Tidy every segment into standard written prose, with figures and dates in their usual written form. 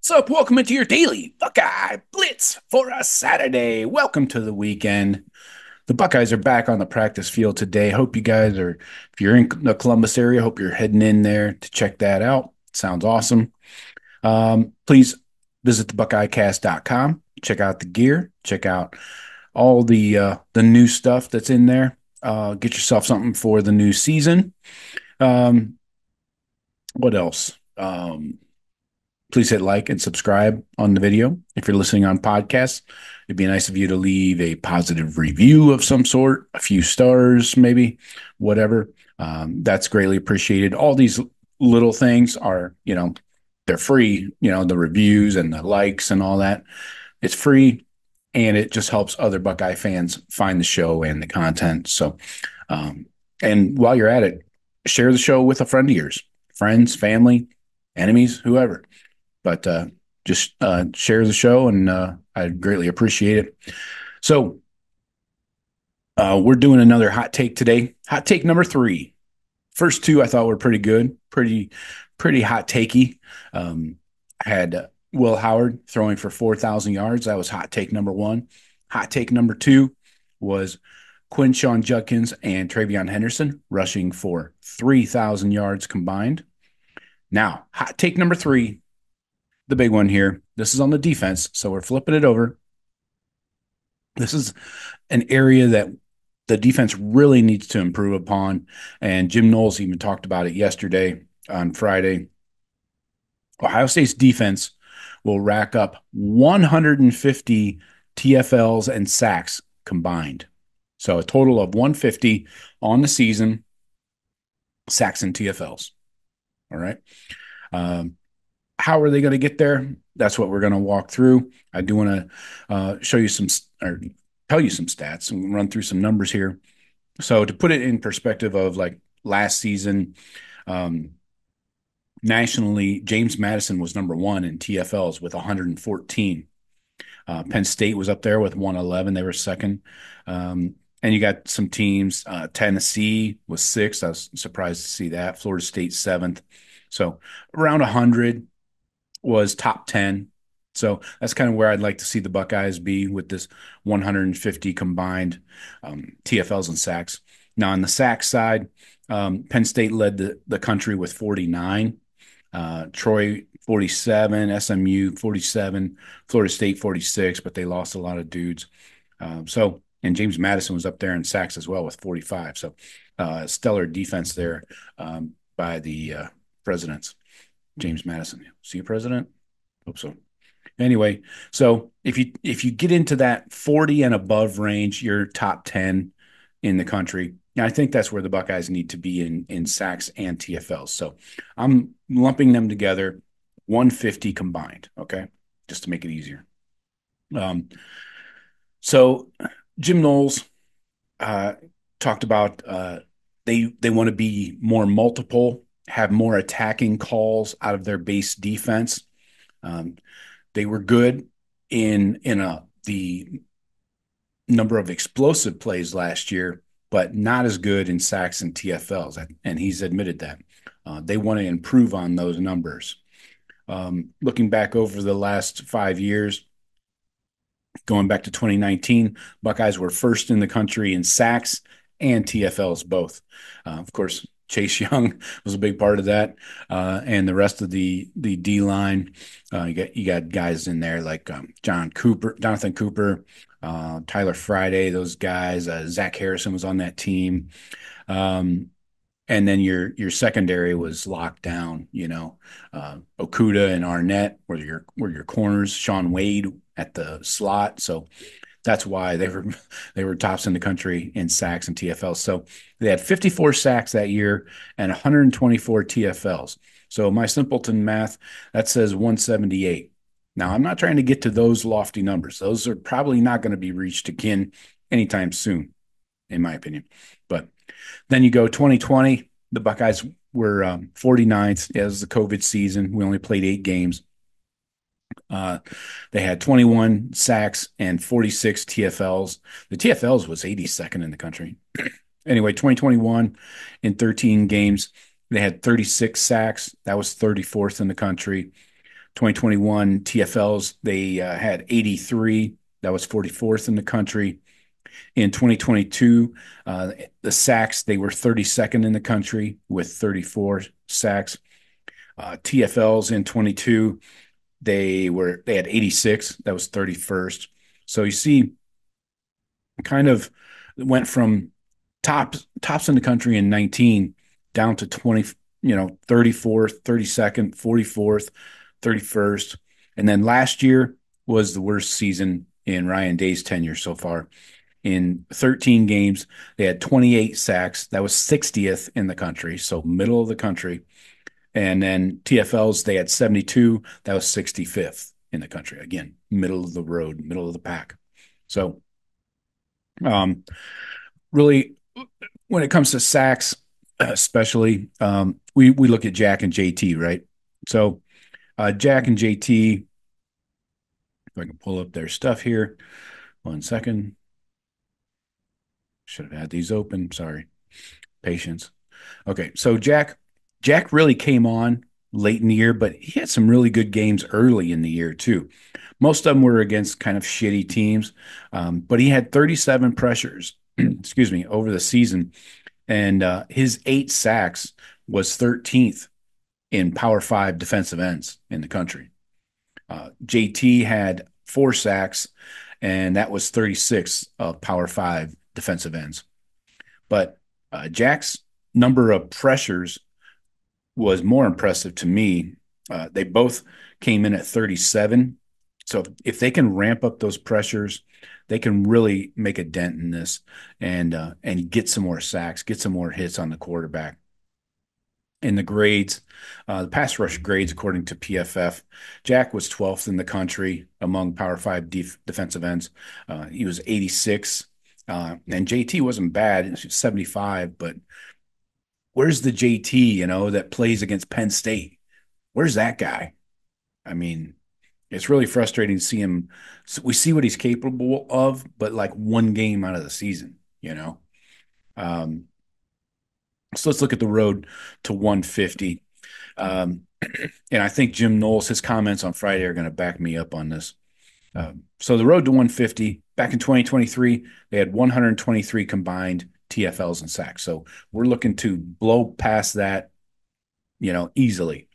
What's up? Welcome into your Daily Buckeye Blitz for a Saturday. Welcome to the weekend. The Buckeyes are back on the practice field today. Hope you guys are, if you're in the Columbus area, hope you're heading in there to check that out. Sounds awesome. Please visit the buckeyecast.com. Check out the gear. Check out all the new stuff that's in there. Get yourself something for the new season. Um, what else? Please hit like and subscribe on the video. If you're listening on podcasts, it'd be nice of you to leave a positive review of some sort, a few stars, maybe, whatever. That's greatly appreciated. All these little things are, they're free, the reviews and the likes and all that. It's free and it just helps other Buckeye fans find the show and the content. So, and while you're at it, share the show with a friend of yours, friends, family, enemies, whoever. But just share the show, and I'd greatly appreciate it. So we're doing another hot take today. Hot take number 3. First two I thought were pretty good, pretty hot takey. I had Will Howard throwing for 4,000 yards. That was hot take number 1. Hot take number 2 was Quinshon Judkins and Travion Henderson rushing for 3,000 yards combined. Now, hot take number 3. The big one here. This is on the defense, so we're flipping it over. This is an area that the defense really needs to improve upon, and Jim Knowles even talked about it yesterday on Friday. Ohio State's defense will rack up 150 TFLs and sacks combined. So a total of 150 on the season, sacks and TFLs. All right. How are they going to get there? That's what we're going to walk through. I do want to show you some or tell you some stats and run through some numbers here. So to put it in perspective of like last season, nationally, James Madison was number 1 in TFLs with 114. Penn State was up there with 111. They were second. And you got some teams. Tennessee was 6th. I was surprised to see that. Florida State 7th. So around 100 was top 10. So that's kind of where I'd like to see the Buckeyes be with this 150 combined TFLs and sacks. Now, on the sack side, Penn State led the country with 49, Troy 47, SMU 47, Florida State 46, but they lost a lot of dudes. And James Madison was up there in sacks as well with 45. So stellar defense there by the presidents. James Madison. See a president? Hope so. Anyway, so if you get into that 40 and above range, you're top 10 in the country. And I think that's where the Buckeyes need to be in sacks and TFLs. So I'm lumping them together, 150 combined, okay? Just to make it easier. So Jim Knowles talked about they want to be more multiple, have more attacking calls out of their base defense. They were good in the number of explosive plays last year, but not as good in sacks and TFLs, and he's admitted that. They want to improve on those numbers. Looking back over the last 5 years, going back to 2019, Buckeyes were first in the country in sacks and TFLs both. Of course, Chase Young was a big part of that, and the rest of the D line. You got guys in there like Jonathan Cooper, Tyler Friday. Those guys. Zach Harrison was on that team, and then your secondary was locked down. Okuda and Arnett were your corners. Sean Wade at the slot. So that's why they were tops in the country in sacks and TFLs. So they had 54 sacks that year and 124 TFLs. So my simpleton math, that says 178. Now, I'm not trying to get to those lofty numbers. Those are probably not going to be reached again anytime soon, in my opinion. But then you go 2020, the Buckeyes were 49th. Yeah, it was the COVID season. We only played 8 games. They had 21 sacks and 46 TFLs. The TFLs was 82nd in the country. Anyway, 2021 in 13 games, they had 36 sacks. That was 34th in the country. 2021 TFLs, they had 83. That was 44th in the country. In 2022, the sacks, they were 32nd in the country with 34 sacks. TFLs in 22, they had 86. That was 31st. So you see, kind of went from tops in the country in 19 down to 20, 34th, 32nd, 44th, 31st. And then last year was the worst season in Ryan Day's tenure so far. In 13 games, they had 28 sacks. That was 60th in the country, so middle of the country. And then TFLs, they had 72. That was 65th in the country. Again, middle of the road, middle of the pack. So, um, really, when it comes to sacks, especially, we look at Jack and JT, right? So, Jack and JT, if I can pull up their stuff here, 1 second. Should have had these open. Sorry, patience. Okay, so Jack really came on late in the year, but he had some really good games early in the year too. Most of them were against kind of shitty teams, but he had 37 pressures, excuse me, over the season, and his 8 sacks was 13th in Power Five defensive ends in the country. JT had 4 sacks, and that was 36 of Power Five defensive ends. But Jack's number of pressures was more impressive to me. They both came in at 37. So if they can ramp up those pressures, they can really make a dent in this and get some more sacks, get some more hits on the quarterback. In the grades, the pass rush grades, according to PFF, Jack was 12th in the country among Power Five defensive ends. He was 86. And JT wasn't bad. It was 75, but where's the JT, that plays against Penn State? Where's that guy? I mean, it's really frustrating to see him. We see what he's capable of, but like one game out of the season. Um, so let's look at the road to 150. Um, and I think Jim Knowles, his comments on Friday are going to back me up on this. So the road to 150, back in 2023, they had 123 combined TFLs and sacks. So we're looking to blow past that, easily.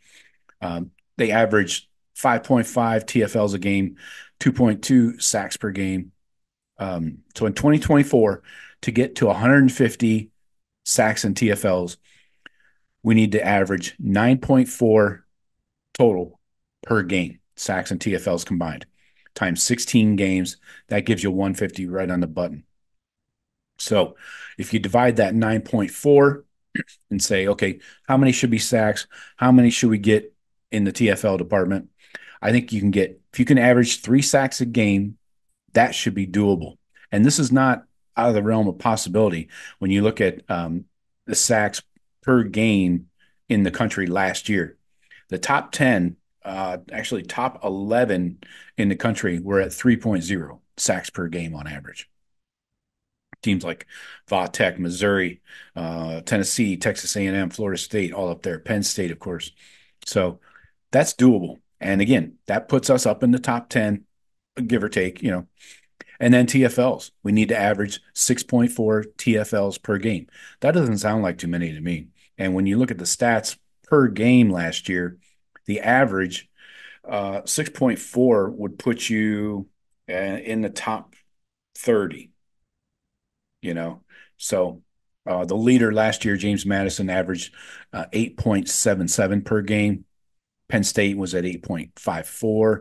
They averaged 5.5 TFLs a game, 2.2 sacks per game. So in 2024, to get to 150 sacks and TFLs, we need to average 9.4 total per game, sacks and TFLs combined, times 16 games. That gives you 150 right on the button. So if you divide that 9.4 and say, okay, how many should be sacks? How many should we get in the TFL department? I think if you can average 3 sacks a game, that should be doable. And this is not out of the realm of possibility when you look at the sacks per game in the country last year. The top 10, actually top 11 in the country were at 3.0 sacks per game on average. Teams like Va Tech, Missouri, Tennessee, Texas A&M, Florida State, all up there. Penn State, of course. So that's doable. And again, that puts us up in the top 10, give or take, And then TFLs. We need to average 6.4 TFLs per game. That doesn't sound like too many to me. And when you look at the stats per game last year, the average 6.4 would put you in the top 30. So the leader last year, James Madison, averaged 8.77 per game. Penn State was at 8.54.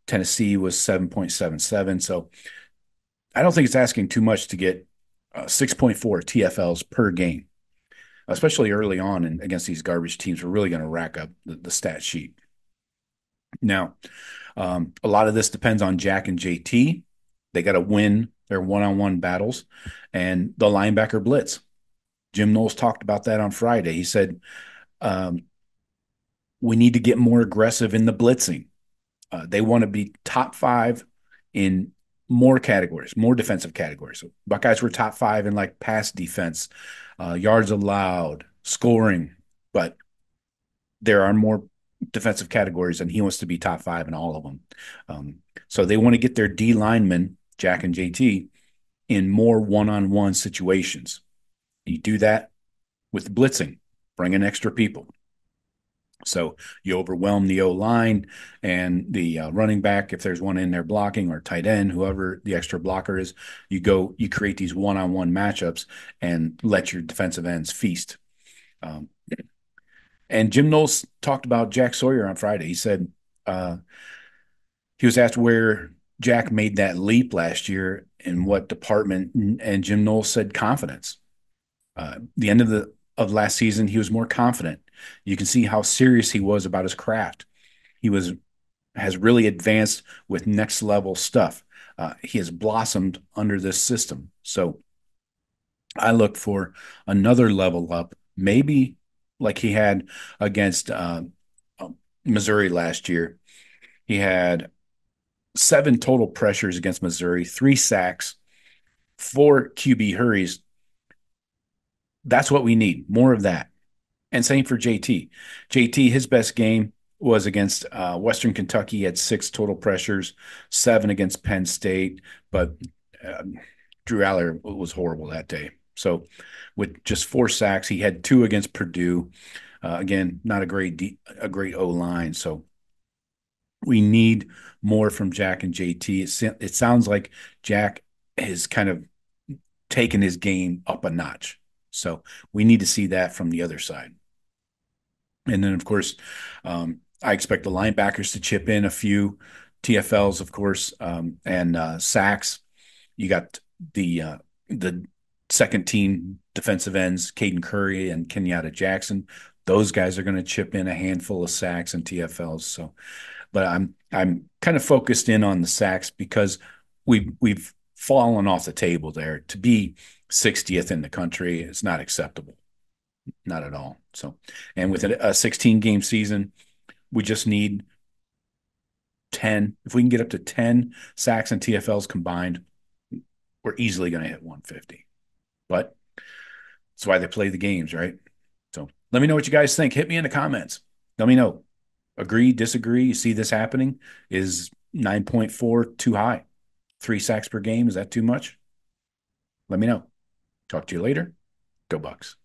Tennessee was 7.77. So I don't think it's asking too much to get 6.4 TFLs per game, especially early on and against these garbage teams. We're really going to rack up the stat sheet. Now, a lot of this depends on Jack and JT. They got to win their one-on-one battles and the linebacker blitz. Jim Knowles talked about that on Friday. He said, we need to get more aggressive in the blitzing. They want to be top 5 in more categories, more defensive categories. So Buckeyes were top 5 in like pass defense, yards allowed, scoring, but there are more defensive categories, and he wants to be top five in all of them. Um, so they want to get their D linemen, Jack and JT, in more one-on-one situations. You do that with blitzing, bring in extra people. So you overwhelm the O line and the running back if there's one in there blocking, or tight end, whoever the extra blocker is. You create these one-on-one matchups and let your defensive ends feast. Um, and Jim Knowles talked about Jack Sawyer on Friday. He said uh, he was asked where Jack made that leap last year in what department, and Jim Knowles said confidence. The end of last season, he was more confident. You can see how serious he was about his craft. He has really advanced with next level stuff. He has blossomed under this system. So I look for another level up, maybe like he had against Missouri last year. He had 7 total pressures against Missouri, 3 sacks, 4 QB hurries. That's what we need, more of that. And same for JT. JT, his best game was against Western Kentucky. He had 6 total pressures, 7 against Penn State, but Drew Aller was horrible that day. So with just 4 sacks, he had 2 against Purdue. Again, not a great O line. So we need more from Jack and JT. It sounds like Jack has kind of taken his game up a notch. So we need to see that from the other side. And then, of course, I expect the linebackers to chip in a few TFLs, of course, and sacks. You got the second team defensive ends, Caden Curry and Kenyatta Jackson. Those guys are going to chip in a handful of sacks and TFLs. So, but I'm kind of focused in on the sacks because we've fallen off the table there. To be 60th in the country is not acceptable. Not at all. So, and with a 16 game season, we just need 10. If we can get up to 10 sacks and TFLs combined, we're easily going to hit 150. But that's why they play the games, right? So let me know what you guys think. Hit me in the comments. Let me know. Agree, disagree. You see this happening? Is 9.4 too high? 3 sacks per game, is that too much? Let me know. Talk to you later. Go Bucks.